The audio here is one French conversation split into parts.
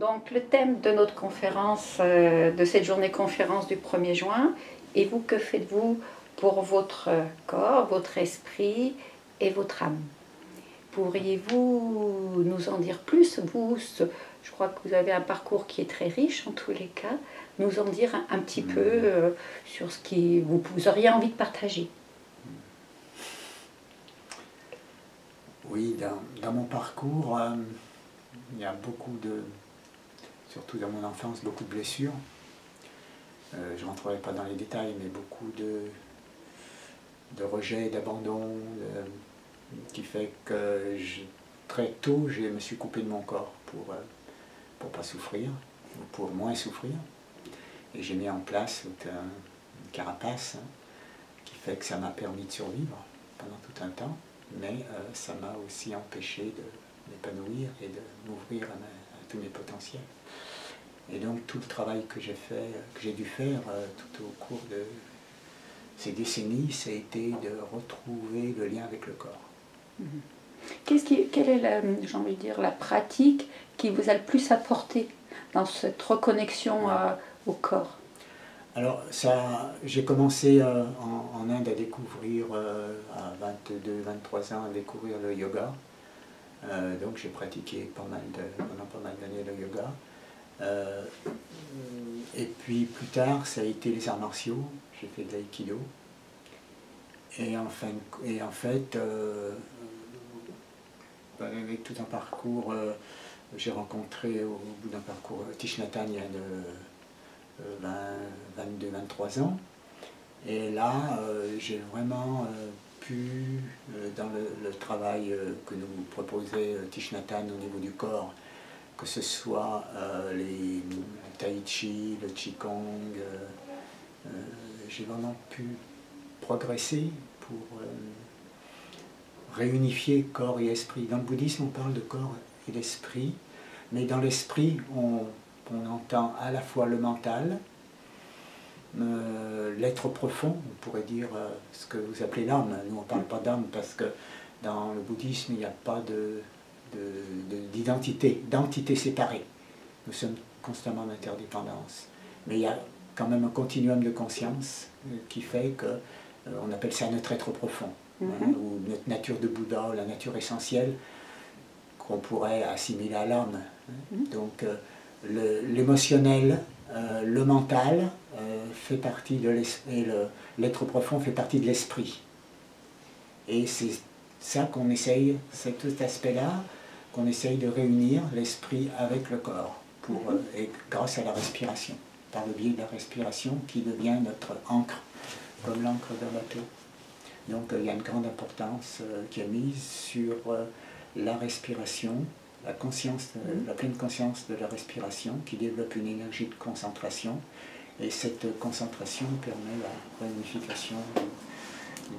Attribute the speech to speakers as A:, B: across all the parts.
A: Donc le thème de notre conférence, de cette journée conférence du 1er juin, et vous, que faites-vous pour votre corps, votre esprit et votre âme? Pourriez-vous nous en dire plus? Vous, je crois que vous avez un parcours qui est très riche en tous les cas, nous en dire un petit peu sur ce que vous auriez envie de partager.
B: Oui, dans mon parcours, il y a beaucoup de, surtout dans mon enfance, beaucoup de blessures. Je ne rentrerai pas dans les détails, mais beaucoup de rejet, d'abandon, qui fait que très tôt, je me suis coupé de mon corps pour ne pas souffrir, ou pour moins souffrir. Et j'ai mis en place une carapace qui fait que ça m'a permis de survivre pendant tout un temps, mais ça m'a aussi empêché de m'épanouir et de m'ouvrir à tous mes potentiels. Et donc tout le travail que j'ai dû faire tout au cours de ces décennies, ça a été de retrouver le lien avec le corps.
A: Quelle est, j'ai envie de dire, la pratique qui vous a le plus apporté dans cette reconnexion au corps?
B: Alors, j'ai commencé en Inde à découvrir, à 22-23 ans, à découvrir le yoga. Donc j'ai pratiqué pendant pas mal d'années le yoga. Et puis plus tard, ça a été les arts martiaux. J'ai fait de l'aïkido. Et en fait, avec tout un parcours, j'ai rencontré au bout d'un parcours Thich Nhat Hanh il y a 22-23 ans. Et là, j'ai vraiment pu, dans le travail que nous proposait Thich Nhat Hanh au niveau du corps, que ce soit le tai chi, le qigong, j'ai vraiment pu progresser pour réunifier corps et esprit. Dans le bouddhisme, on parle de corps et d'esprit, mais dans l'esprit, on entend à la fois le mental, l'être profond, on pourrait dire ce que vous appelez l'âme. Nous on ne parle pas d'âme parce que dans le bouddhisme il n'y a pas d'entité séparée. Nous sommes constamment en interdépendance. Mais il y a quand même un continuum de conscience qui fait que on appelle ça notre être profond, ou notre nature de Bouddha, la nature essentielle qu'on pourrait assimiler à l'âme. Donc l'émotionnel, le mental fait partie de l'esprit, et l'être profond fait partie de l'esprit. Et c'est ça qu'on essaye, c'est tout cet aspect-là qu'on essaye de réunir, l'esprit avec le corps, et grâce à la respiration, par le biais de la respiration qui devient notre ancre, comme l'ancre d'un bateau. Donc il y a une grande importance qui est mise sur la respiration, la conscience, la pleine conscience de la respiration qui développe une énergie de concentration, et cette concentration permet la réunification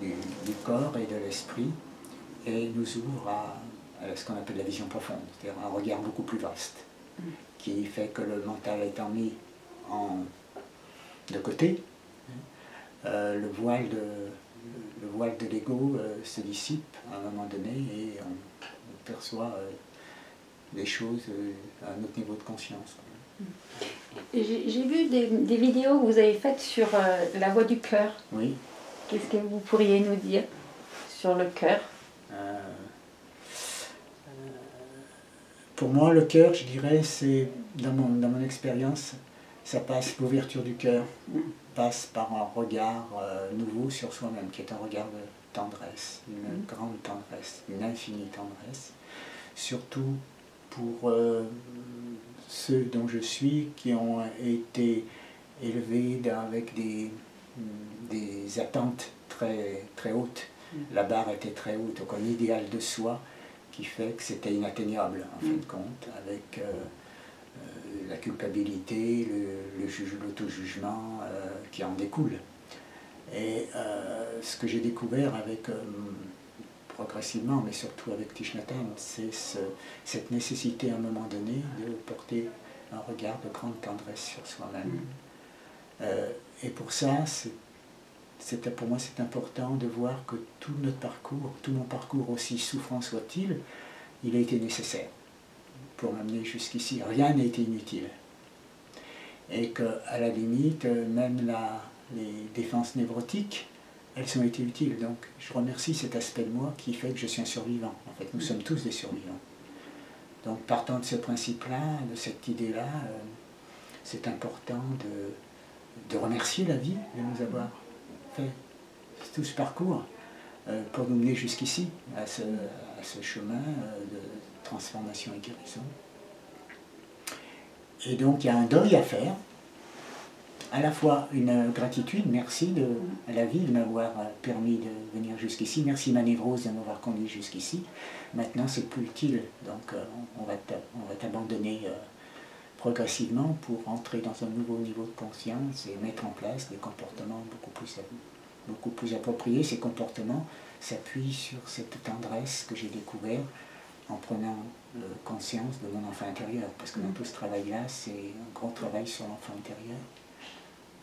B: du corps et de l'esprit et nous ouvre à ce qu'on appelle la vision profonde, c'est-à-dire un regard beaucoup plus vaste qui fait que le mental étant mis de côté, le voile de l'ego se dissipe à un moment donné et on perçoit des choses à un autre niveau de conscience.
A: J'ai vu des vidéos que vous avez faites sur la voix du cœur.
B: Oui.
A: Qu'est-ce que vous pourriez nous dire sur le cœur?
B: Pour moi, le cœur, je dirais, c'est, dans mon expérience, ça passe, l'ouverture du cœur passe par un regard nouveau sur soi-même, qui est un regard de tendresse, une grande tendresse, une infinie tendresse, surtout pour ceux dont je suis, qui ont été élevés avec des attentes très, très hautes. La barre était très haute, donc un idéal de soi qui fait que c'était inatteignable, en fin de compte, avec la culpabilité, l'auto-jugement qui en découle. Et ce que j'ai découvert avec progressivement, mais surtout avec Thich Nhat Hanh, c'est cette nécessité à un moment donné de porter un regard de grande tendresse sur soi-même. Et pour ça, pour moi c'est important de voir que tout notre parcours, tout mon parcours, aussi souffrant soit-il, il a été nécessaire. pour m'amener jusqu'ici. Rien n'a été inutile. Et qu'à la limite, même les défenses névrotiques, elles ont été utiles. Donc je remercie cet aspect de moi qui fait que je suis un survivant. En fait, nous sommes tous des survivants. Donc partant de ce principe-là, de cette idée-là, c'est important de remercier la vie de nous avoir fait tout ce parcours pour nous mener jusqu'ici, à ce chemin de transformation et guérison. Et donc il y a un deuil à faire, à la fois une gratitude, merci à la vie de m'avoir permis de venir jusqu'ici, merci ma névrose de m'avoir conduit jusqu'ici. Maintenant c'est plus utile, donc on va t'abandonner progressivement pour entrer dans un nouveau niveau de conscience et mettre en place des comportements beaucoup plus appropriés. Ces comportements s'appuient sur cette tendresse que j'ai découvert en prenant conscience de mon enfant intérieur. Parce que dans tout ce travail-là, c'est un grand travail sur l'enfant intérieur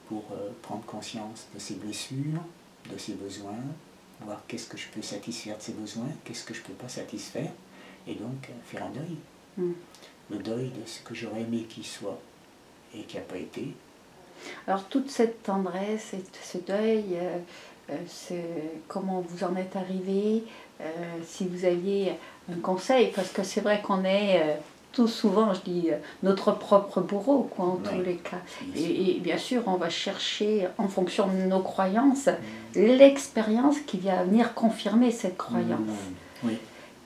B: pour prendre conscience de ses blessures, de ses besoins, voir qu'est-ce que je peux satisfaire de ses besoins, qu'est-ce que je ne peux pas satisfaire, et donc faire un deuil. Le deuil de ce que j'aurais aimé qu'il soit et qui n'a pas été.
A: Alors toute cette tendresse et ce deuil, comment vous en êtes arrivé, si vous aviez un conseil, parce que c'est vrai qu'on est tout souvent, je dis, notre propre bourreau, quoi, en tous les cas. Et bien sûr, on va chercher, en fonction de nos croyances, l'expérience qui va venir confirmer cette croyance.
B: Oui.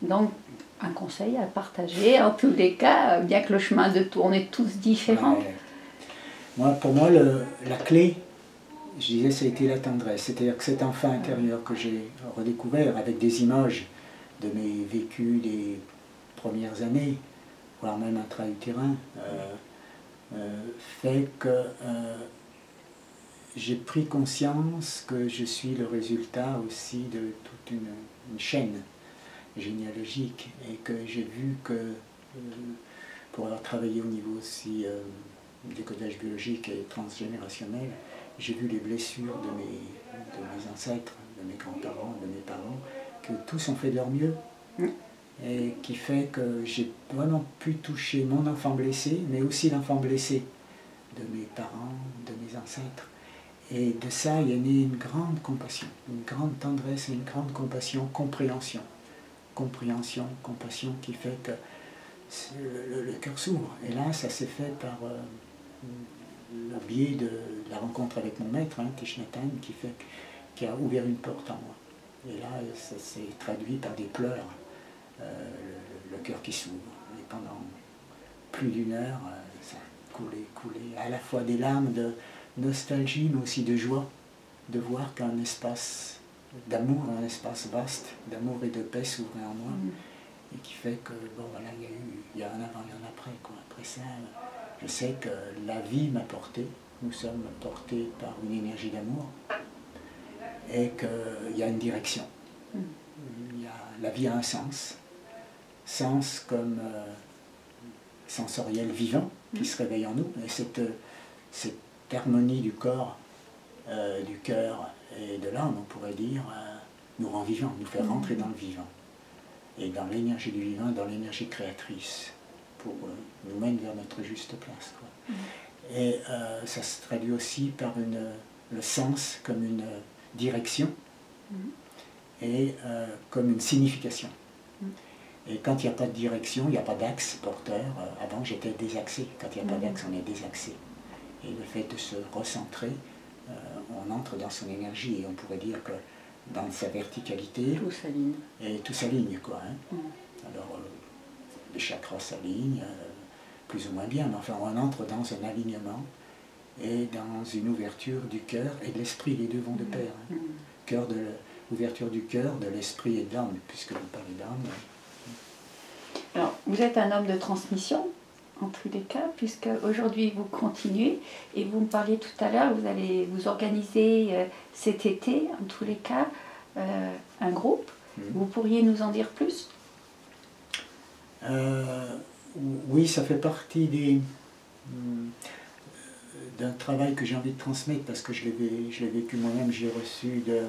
A: Donc, un conseil à partager, en tous les cas, bien que le chemin de tout, on est tous différents.
B: Pour moi, la clé, je disais, ça a été la tendresse. C'est-à-dire que cet enfant intérieur que j'ai redécouvert avec des images de mes vécus des premières années, voire même intra-utérin, fait que j'ai pris conscience que je suis le résultat aussi de toute une chaîne généalogique, et que j'ai vu que, pour avoir travaillé au niveau aussi des codages biologiques et transgénérationnels, j'ai vu les blessures de mes ancêtres, de mes grands-parents, de mes parents, que tous ont fait de leur mieux, et qui fait que j'ai vraiment pu toucher mon enfant blessé, mais aussi l'enfant blessé de mes parents, de mes ancêtres. Et de ça, il y a né une grande compassion, une grande tendresse et une grande compassion, compréhension. Compréhension, compassion qui fait que le cœur s'ouvre. Et là, ça s'est fait par le biais de la rencontre avec mon maître, Thich Nhat Hanh, qui a ouvert une porte en moi. Et là, ça s'est traduit par des pleurs, le cœur qui s'ouvre. Et pendant plus d'1 heure, ça a coulé, à la fois des larmes de nostalgie, mais aussi de joie, de voir qu'un espace d'amour, un espace vaste d'amour et de paix s'ouvrait en moi, et qui fait que, bon voilà, il y a un avant et un après, quoi. Après ça, je sais que la vie m'a porté, nous sommes portés par une énergie d'amour, et qu'il y a une direction. La vie a un sens comme sensoriel vivant qui se réveille en nous, et cette harmonie du corps, du cœur et de l'âme, on pourrait dire, nous rend vivants, nous fait rentrer dans le vivant, et dans l'énergie du vivant, dans l'énergie créatrice, pour nous mener vers notre juste place, quoi. Et ça se traduit aussi par le sens comme une direction, et comme une signification. Et quand il n'y a pas de direction, il n'y a pas d'axe porteur. Avant, j'étais désaxé. Quand il n'y a pas d'axe, on est désaxé. Et le fait de se recentrer, on entre dans son énergie, et on pourrait dire que dans sa verticalité,
A: tout s'aligne.
B: Et tout s'aligne, quoi. Alors, les chakras s'alignent, plus ou moins bien, mais enfin, on entre dans un alignement et dans une ouverture du cœur et de l'esprit. Les deux vont de pair. Ouverture du cœur, de l'esprit et de l'âme, puisque vous parlez d'âme.
A: Alors, vous êtes un homme de transmission, en tous les cas, puisque aujourd'hui vous continuez, et vous me parliez tout à l'heure, vous allez vous organiser cet été, en tous les cas, un groupe. Vous pourriez nous en dire plus?
B: Oui, ça fait partie d'un travail que j'ai envie de transmettre, parce que je l'ai vécu moi-même. J'ai reçu de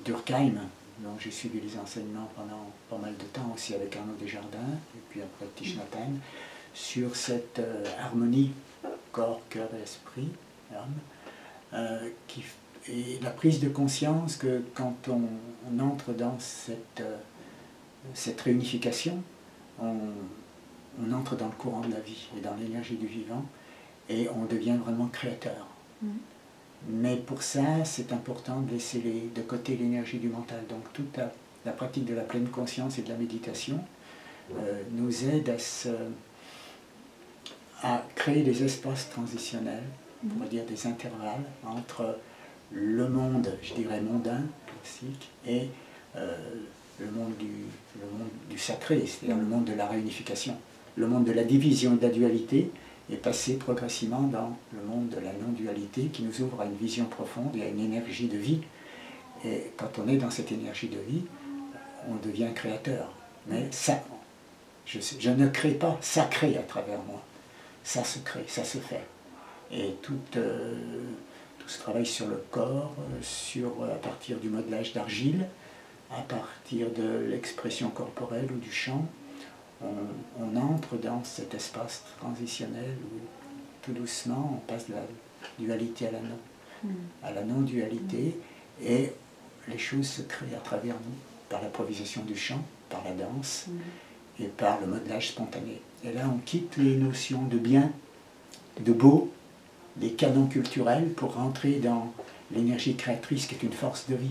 B: Durkheim, dont j'ai suivi les enseignements pendant pas mal de temps aussi avec Arnaud Desjardins, et puis après Thich Nhat Hanh, sur cette harmonie corps, cœur et esprit, âme, et la prise de conscience que quand on entre dans cette réunification, on entre dans le courant de la vie et dans l'énergie du vivant, et on devient vraiment créateur. Mais pour ça, c'est important de laisser de côté l'énergie du mental. Donc toute la pratique de la pleine conscience et de la méditation nous aide à créer des espaces transitionnels, on va dire des intervalles entre le monde, je dirais mondain, classique, et le monde du sacré, c'est-à-dire le monde de la réunification. Le monde de la division et de la dualité est passé progressivement dans le monde de la non-dualité qui nous ouvre à une vision profonde et à une énergie de vie. Et quand on est dans cette énergie de vie, on devient créateur. Mais ça, je ne crée pas, ça crée à travers moi. Ça se crée, ça se fait. Et tout ce travail sur le corps, à partir du modelage d'argile, à partir de l'expression corporelle ou du chant, on entre dans cet espace transitionnel où tout doucement on passe de la dualité à la non-dualité, et les choses se créent à travers nous, par l'improvisation du chant, par la danse et par le modelage spontané. Et là on quitte les notions de bien, de beau, des canons culturels pour rentrer dans l'énergie créatrice qui est une force de vie.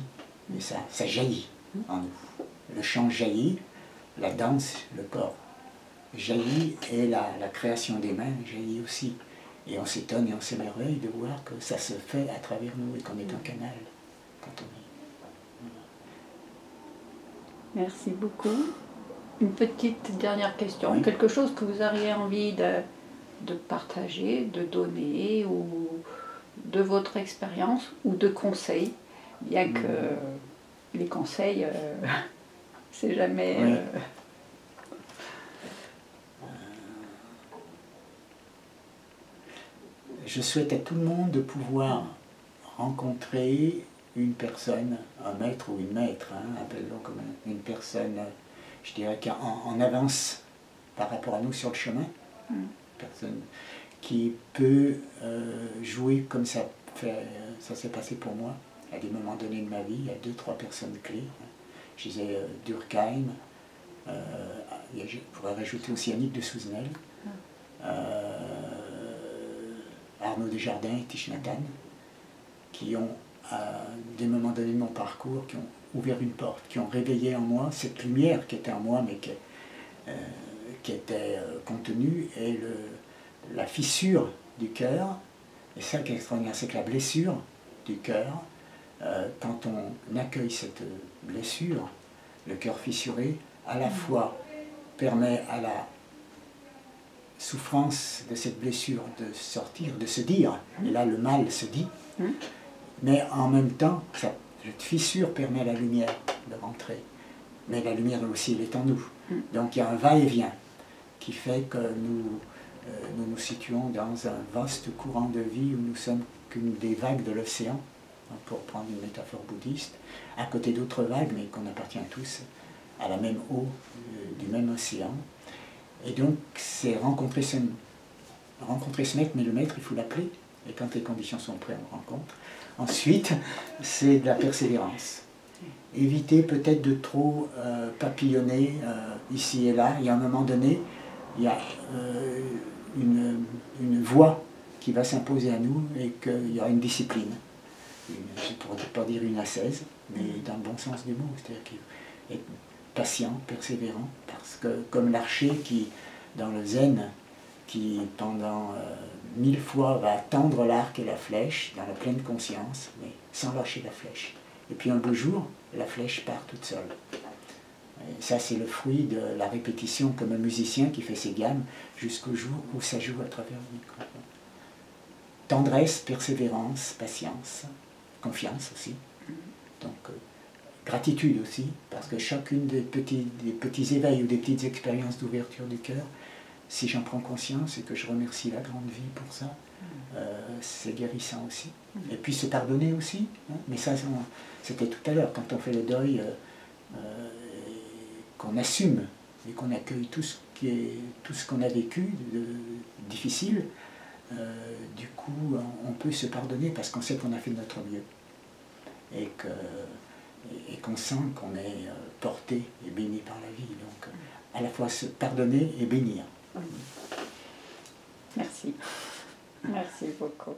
B: Et ça jaillit en nous. Le chant jaillit, la danse, le corps jaillit, et la création des mains jaillit aussi. Et on s'étonne et on s'émerveille de voir que ça se fait à travers nous et qu'on est un canal quand on est.
A: Merci beaucoup. Une petite dernière question.
B: Oui.
A: Quelque chose que vous auriez envie de partager, de donner, ou de votre expérience, ou de conseils, bien que les conseils, c'est jamais...
B: Oui. Je souhaite à tout le monde de pouvoir rencontrer une personne, un maître ou une maître, appelle-le comme une personne, je dirais, qui est en avance par rapport à nous sur le chemin, personne qui peut jouer comme ça s'est passé pour moi à des moments donnés de ma vie. Il y a 2-3 personnes clés. Je disais Durkheim, je pourrais rajouter aussi Annick de Souzenel, Arnaud Desjardins et Thich Nhat Hanh, qui ont, à des moments donnés de mon parcours, qui ont ouvert une porte, qui ont réveillé en moi cette lumière qui était en moi, mais qui était contenue, et la fissure du cœur. Et ça qui est extraordinaire, c'est que la blessure du cœur, quand on accueille cette blessure, le cœur fissuré, à la fois permet à la souffrance de cette blessure de sortir, de se dire, et là le mal se dit, mais en même temps, cette fissure permet à la lumière de rentrer. Mais la lumière aussi, elle est en nous. Donc il y a un va-et-vient qui fait que nous situons dans un vaste courant de vie où nous sommes qu'une des vagues de l'océan, pour prendre une métaphore bouddhiste, à côté d'autres vagues, mais qu'on appartient tous à la même eau du même océan. Et donc, c'est rencontrer ce maître, mais le maître, il faut l'appeler, et quand les conditions sont prêtes, on le rencontre. Ensuite, c'est de la persévérance. Éviter peut-être de trop papillonner ici et là. Il y a un moment donné, il y a une voie qui va s'imposer à nous, et qu'il y aura une discipline. Je ne pourrais pas dire une ascèse, mais dans le bon sens du mot, c'est-à-dire qu'il est patient, persévérant, parce que comme l'archer qui, dans le zen, qui pendant 1000 fois va tendre l'arc et la flèche dans la pleine conscience, mais sans lâcher la flèche. Et puis un beau jour, la flèche part toute seule. Et ça, c'est le fruit de la répétition, comme un musicien qui fait ses gammes jusqu'au jour où ça joue à travers le micro. Tendresse, persévérance, patience, confiance aussi. Donc, gratitude aussi, parce que chacune des petits éveils ou des petites expériences d'ouverture du cœur, si j'en prends conscience et que je remercie la grande vie pour ça, c'est guérissant aussi. Et puis se pardonner aussi, mais ça c'était tout à l'heure, quand on fait le deuil, qu'on assume et qu'on accueille tout ce qu'on a vécu de difficile, du coup on peut se pardonner parce qu'on sait qu'on a fait de notre mieux et qu'on sent qu'on est porté et béni par la vie. Donc à la fois se pardonner et bénir.
A: Merci. Merci beaucoup.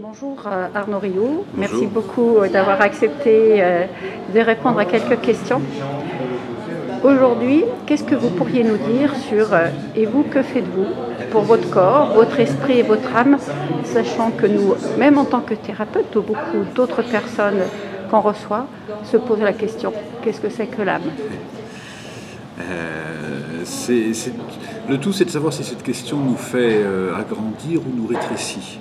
A: Bonjour Arnaud Rioux, merci beaucoup d'avoir accepté de répondre à quelques questions. Aujourd'hui, qu'est-ce que vous pourriez nous dire sur et vous, que faites-vous pour votre corps, votre esprit et votre âme, sachant que nous, même en tant que thérapeute ou beaucoup d'autres personnes qu'on reçoit, se posent la question, qu'est-ce que c'est que l'âme ?
C: Le tout, c'est de savoir si cette question nous fait agrandir ou nous rétrécit.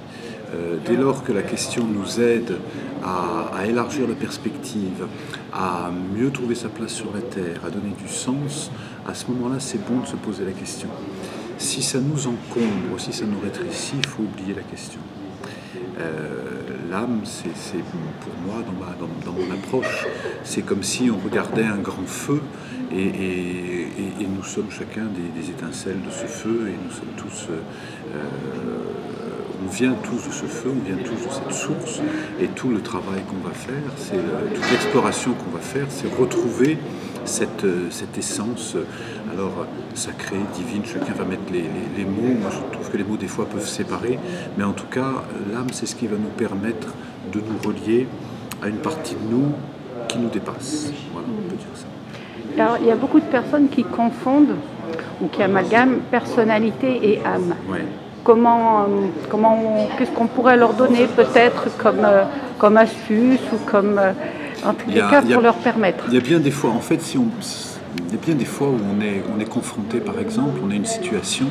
C: Dès lors que la question nous aide à élargir la perspective, à mieux trouver sa place sur la Terre, à donner du sens, à ce moment-là, c'est bon de se poser la question. Si ça nous encombre, si ça nous rétrécit, il faut oublier la question. L'âme, c'est pour moi, dans mon approche, c'est comme si on regardait un grand feu et nous sommes chacun des étincelles de ce feu et nous sommes tous... on vient tous de ce feu, on vient tous de cette source, et tout le travail qu'on va faire, toute l'exploration qu'on va faire, c'est retrouver cette essence, alors sacrée, divine, chacun va mettre les mots. Moi je trouve que les mots des fois peuvent séparer, mais en tout cas l'âme, c'est ce qui va nous permettre de nous relier à une partie de nous qui nous dépasse. Voilà, on peut dire ça.
A: Alors il y a beaucoup de personnes qui confondent ou qui amalgament personnalité et âme.
C: Ouais.
A: Qu'est-ce qu'on pourrait leur donner peut-être comme astuce ou comme en tous les cas pour leur permettre.
C: Il y a bien des fois, en fait, il y a bien des fois où on est confronté, par exemple, on a une situation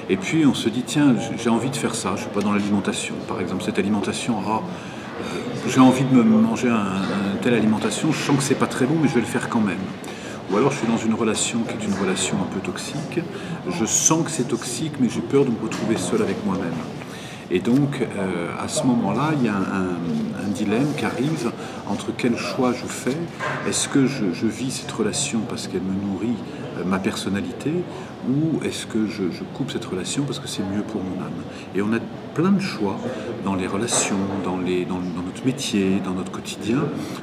C: et puis on se dit tiens, j'ai envie de faire ça, je ne suis pas dans l'alimentation, par exemple, cette alimentation, j'ai envie de me manger une telle alimentation, je sens que c'est pas très bon mais je vais le faire quand même. Ou alors je suis dans une relation qui est une relation un peu toxique, je sens que c'est toxique mais j'ai peur de me retrouver seul avec moi-même. Et donc à ce moment-là, il y a un dilemme qui arrive entre quel choix je fais. Est-ce que je vis cette relation parce qu'elle me nourrit ma personnalité, ou est-ce que je coupe cette relation parce que c'est mieux pour mon âme? Et on a plein de choix dans les relations, dans notre métier, dans notre quotidien,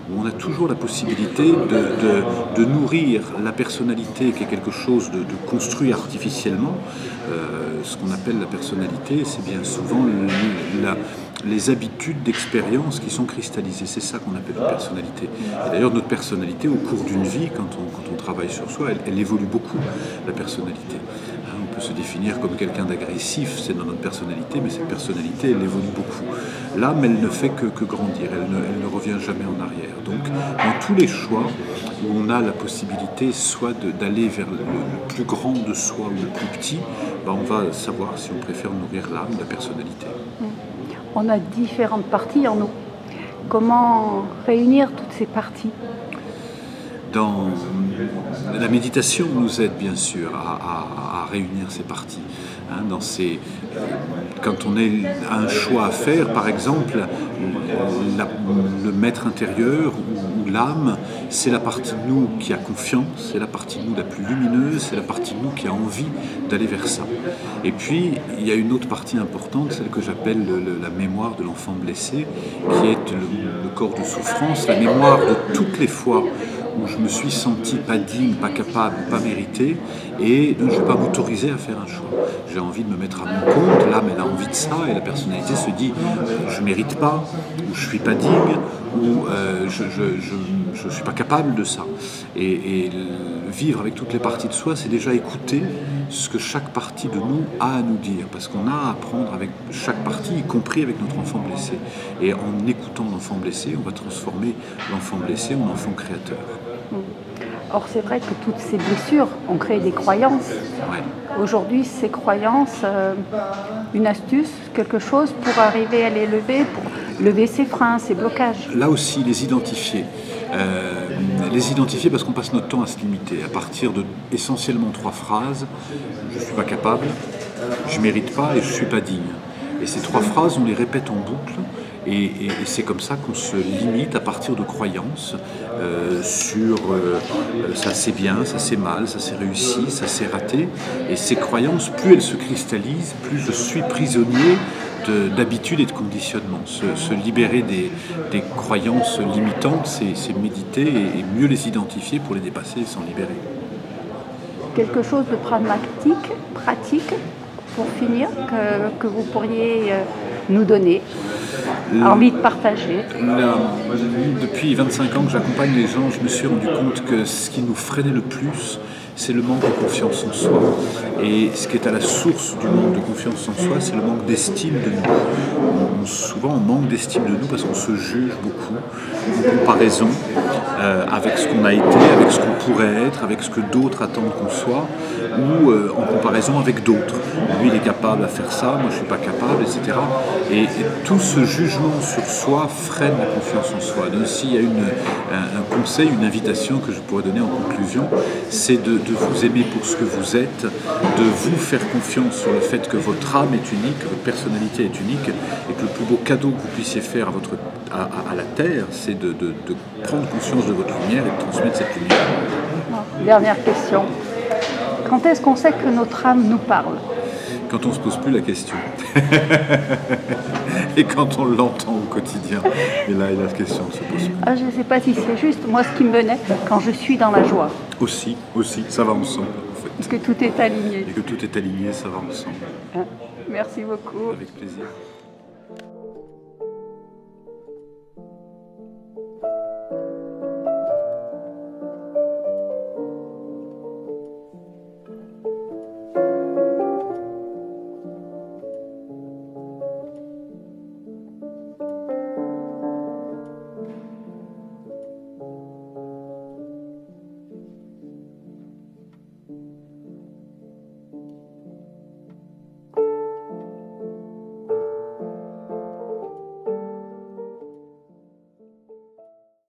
C: où on a toujours la possibilité de nourrir la personnalité, qui est quelque chose de construit artificiellement. Ce qu'on appelle la personnalité, c'est bien souvent les habitudes d'expérience qui sont cristallisées. C'est ça qu'on appelle une personnalité. Et d'ailleurs, notre personnalité, au cours d'une vie, quand on travaille sur soi, elle évolue beaucoup, la personnalité. On peut se définir comme quelqu'un d'agressif, c'est dans notre personnalité, mais cette personnalité, elle évolue beaucoup. L'âme, elle ne fait que grandir, elle ne revient jamais en arrière. Donc, dans tous les choix où on a la possibilité soit d'aller vers le plus grand de soi ou le plus petit, on va savoir si on préfère nourrir l'âme, la personnalité.
A: On a différentes parties en nous. Comment réunir toutes ces parties ?
C: La méditation nous aide bien sûr à réunir ces parties. Quand on a un choix à faire, par exemple, le maître intérieur ou l'âme, c'est la partie de nous qui a confiance, c'est la partie de nous la plus lumineuse, c'est la partie de nous qui a envie d'aller vers ça. Et puis, il y a une autre partie importante, celle que j'appelle la mémoire de l'enfant blessé, qui est le corps de souffrance, la mémoire de toutes les fois où je me suis senti pas digne, pas capable, pas mérité, et je ne vais pas m'autoriser à faire un choix. J'ai envie de me mettre à mon compte, l'âme elle a envie de ça, et la personnalité se dit je ne mérite pas, ou je ne suis pas digne, ou je ne suis pas capable de ça. Et vivre avec toutes les parties de soi, c'est déjà écouter ce que chaque partie de nous a à nous dire, parce qu'on a à apprendre avec chaque partie, y compris avec notre enfant blessé. Et en écoutant l'enfant blessé, on va transformer l'enfant blessé en enfant créateur.
A: Or, c'est vrai que toutes ces blessures ont créé des croyances.
C: Ouais.
A: Aujourd'hui, ces croyances, une astuce, quelque chose pour arriver à les lever, pour lever ses freins, ses blocages.
C: Là aussi, les identifier. Les identifier parce qu'on passe notre temps à se limiter. À partir de essentiellement 3 phrases, je ne suis pas capable, je ne mérite pas et je ne suis pas digne. Et ces 3 phrases, on les répète en boucle. Et c'est comme ça qu'on se limite à partir de croyances sur ça c'est bien, ça c'est mal, ça c'est réussi, ça c'est raté. Et ces croyances, plus elles se cristallisent, plus je suis prisonnier d'habitude et de conditionnement. Se libérer des croyances limitantes, c'est méditer et mieux les identifier pour les dépasser et s'en libérer.
A: Quelque chose de pragmatique, pratique, pour finir, que vous pourriez nous donner, envie de partager.
C: Depuis 25 ans que j'accompagne les gens, je me suis rendu compte que ce qui nous freinait le plus, c'est le manque de confiance en soi. Et ce qui est à la source du manque de confiance en soi, c'est le manque d'estime de nous. Souvent, on manque d'estime de nous parce qu'on se juge beaucoup, en comparaison avec ce qu'on a été, avec ce qu'on pourrait être, avec ce que d'autres attendent qu'on soit, ou en comparaison avec d'autres. Lui, il est capable à faire ça, moi je ne suis pas capable, etc. Et tout ce jugement sur soi freine la confiance en soi. Donc s'il y a un conseil, une invitation que je pourrais donner en conclusion, c'est de vous aimer pour ce que vous êtes, de vous faire confiance sur le fait que votre âme est unique, que votre personnalité est unique, et que le plus beau cadeau que vous puissiez faire à la Terre, c'est de prendre conscience de votre lumière et de transmettre cette lumière.
A: Dernière question. Quand est-ce qu'on sait que notre âme nous parle ?
C: Quand on ne se pose plus la question. Et quand on l'entend au quotidien. Et là, la question se pose plus.
A: Je ne sais pas si c'est juste. Moi, ce qui me venait, quand je suis dans la joie.
C: Aussi, ça va ensemble, en fait.
A: Que tout est aligné.
C: Et que tout est aligné, ça va ensemble.
A: Merci beaucoup.
C: Avec plaisir.